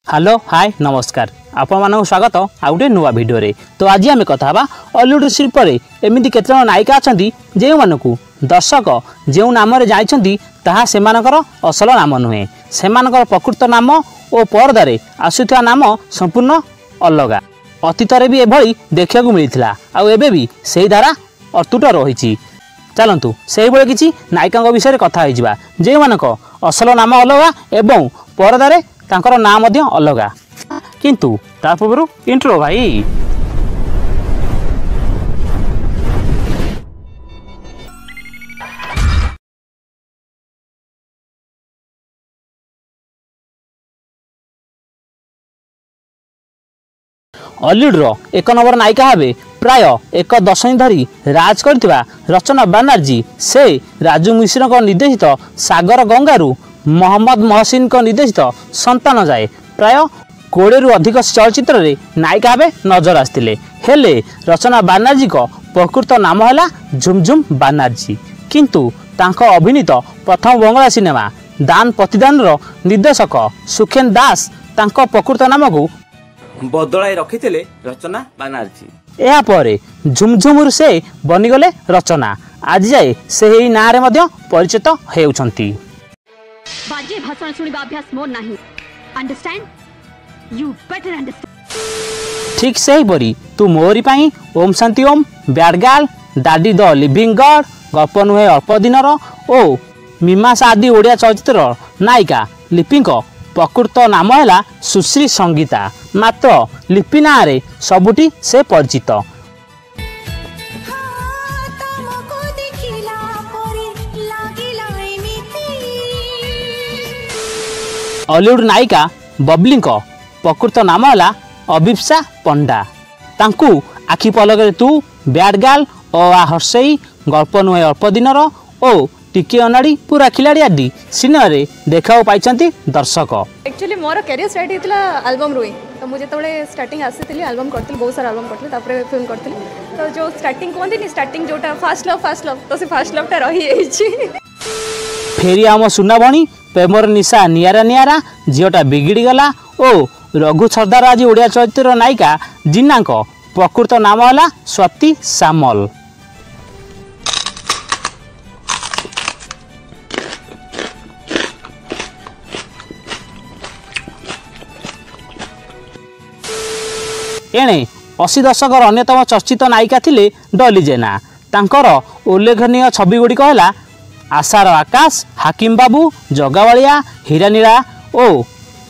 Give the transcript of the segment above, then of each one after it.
Hello hi नमस्कार आपण मानक स्वागत आ गोटे नुआ भिडियो रे। तो आज आम कथा हॉलीवुड शिल्प एमती केत नायिका अच्छा जो मानक दर्शक जो नाम जाइछंती ताहा सेमानकर असल नाम नुहे, सेमानकर प्रकृत नाम और पर्दार आसुवा नाम संपूर्ण अलग। अतीत भी एभली देखा मिलता आबे भी से धारा अतुट रही। चलतु से भाई किसी नायिका विषय कथा जो मानक असल नाम अलग एवं पर्दार तांकर नाम अलग। किंतु ता पूर्व इंट्रो भाई। हॉलीवुड एक नंबर नायिका भावे प्राय एक दशंधि धरी राज करथिबा रचना बनर्जी से राजू मिश्र निर्देशित सागर गंगारू मोहम्मद मोहसिन निर्देशित संतान जाए प्राय 20 रु अधिक चलचित्र रे नायिका भावे नजर आसते। हेले रचना बनर्जी को प्रकृत नाम है झुमझुम बनर्जी, किंतु तांको अभिनीत प्रथम बंगला सिनेमा दान प्रतिदान निर्देशक सुखेन दास तांको प्रकृत नाम को बदलाई रखिथिले रचना बनर्जी। या परे झुमझुम से बनीगले रचना। आज जाए से ही ना रे मध्य परिचित हेउछंती। बाजे भाषण सुनिबा अभ्यास मोर नाही। अंडरस्टैंड? You better understand. ठीक से ही परी तू मोरी पाई, ओम शांति ओम, बैड गर्ल, दादी द लिविंग गॉड, गप नुहे अल्प दिनर ओ मीमांसा आदि ओडिया चलचित्र नायिका लिपि प्रकृत नाम है सुश्री संगीता। मात्र लिपि ना रे सबुठी से परिचित। हॉलीवुड नायिका बबली प्रकृत नाम है अभिप्सा पंडा। तांकू आखि पलक तू, बैड गर्ल ओ आ हर्षई, गल्प नुहे अल्प दिनर ओ टिके अनाड़ी पूरा खिलाड़ी आदि सिनेमा रे देखा पाई दर्शक। एक्चुअली मोर कैरियर स्टार्ट होता एल्बम रुई। तो मुझे जो स्टार्टिंग आसी एल्बम करती बहुत सारा एल्बम करती तापर फिल्म करती। तो जो स्टार्टिंग कहते नहीं स्टार्टिंग जोटा फास्ट लव तो से फास्ट लवटा रही फेरी आम सुना भणी, प्रेमर निशा नियारा नियारा, झीटा बिगिड़ी गला ओ रघु सरदार आज ओडिया चलचित्र नायिका जिन्ना प्रकृत नाम है स्वाति सामल। एणे 80 दशकर अन्यतम चर्चित नायिका थिले डॉली जेना। तांकर उल्लेखनीय छवि गुड़िक है आशार आकाश, हाकिम बाबू, जगावालिया, हीरानीला ओ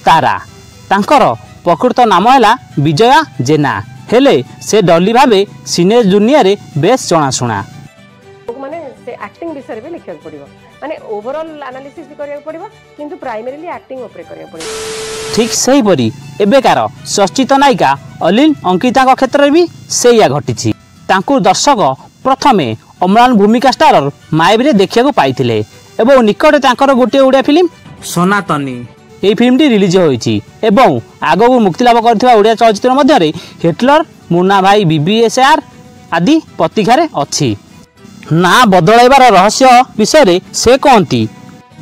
तारा। तांकर प्रकृत नाम है विजया जेना। हेले से डॉली भावे सिने दुनिया रे बेस जनाशुना। माने से एक्टिंग विषय भी लिखा पड़ो, माने ओवरऑल एनालिसिस भी करिया पड़ो, किंतु प्राइमरीली एक्टिंग ऊपर करिया पड़ो। ठीक सही परी एबेकार चर्चित नायिका अलीन अंकिता क्षेत्र भी सेया घटी। तांकु दर्शक प्रथमे अम्लान भूमिका स्टारर मायावी देखा पाई एवं निकट तांकर गोटे ओडिया फिल्म सनातनी यही फिल्मटी रिलीज होईची एवं आगो मुक्ति लाभ करथिबा ओडिया चलचित्र मध्य हिटलर, मुन्ना भाई BBSR आदि प्रतीक्षार अच्छी। ना बदलाइबार रहस्य विषय से कहती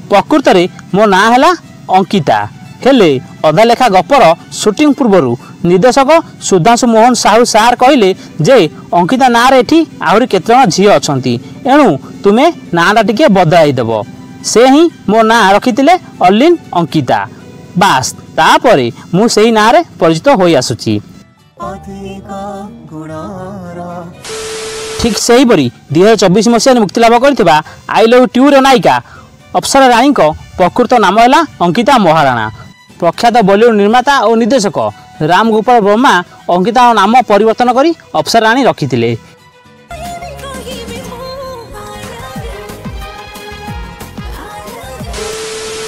प्रकृत में मो ना है अंकिता। हेले अधा लेखा गपर शूटिंग पूर्व निर्देशक सुधांशु मोहन साहू सार कहले जे अंकिता ना रे एठी आहुरी केते जण झी अछंती, एणु तुमे नाटा टिके बदलाई देव। से ही मो ना रखिथिले अलीन अंकिता। बास तापरे मु सेही ना रे परिचित होई आसुची। ठीक से ही परी 2024 मसीह मुक्ति लाभ करथिबा आई लव ट्यू रे नायिका अप्सरा रानी को प्रकृत नाम है अंकिता महाराणा। प्रख्यात बॉलीवुड निर्माता और निर्देशक राम गोपाल वर्मा अंकिता नाम परिवर्तन करी अप्सरा रानी रखिथिले।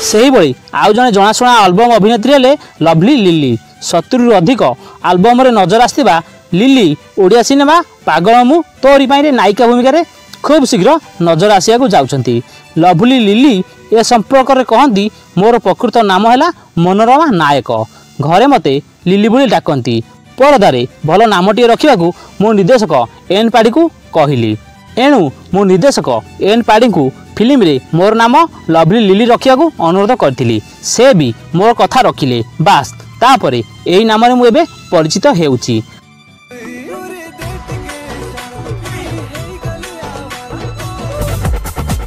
सही भली आउ जने जनाशुना एल्बम अभिनेत्री हेले लवली लिली। 70 रु अधिक एल्बम रे नजर आसथिबा लिली ओडिया सिनेमा पागल मु तोरी पाई रे नायिका भूमिका रे खूब शीघ्र नजर आसिया को जाउछंती। लवली लिली ए संपर्क रे कहंती मोर प्रकृत नाम है मनोरमा नायक, घरे मते लिली बोली डाकंती। परदारे भल नामटी रखा मो निर्देशक एन पाड़ी को कहली, एणु मो निर्देशक एन पाड़ी को फिल्म रे मोर नाम लवली लिली रखा अनुरोध करी। से भी मोर कथा रखिले। बास तापरे एही नामरे मु एबे परिचित हेउची।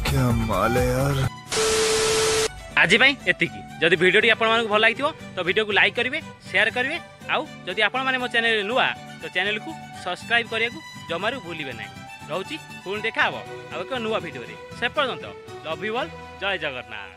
क्या माल है यार। आज एतिकी जदि भिडियोटी आपको भल लगी तो भिडियो को लाइक करेंगे, शेयर करेंगे, आउ जदि आपण मैंने मो चैनल नुआ तो चैनल को सब्सक्राइब करने को जमारू भूलिए ना। रोची पुणी देखा हम एक नुआ भिडियो से पर्यंत लव यू ऑल, जय जगन्नाथ।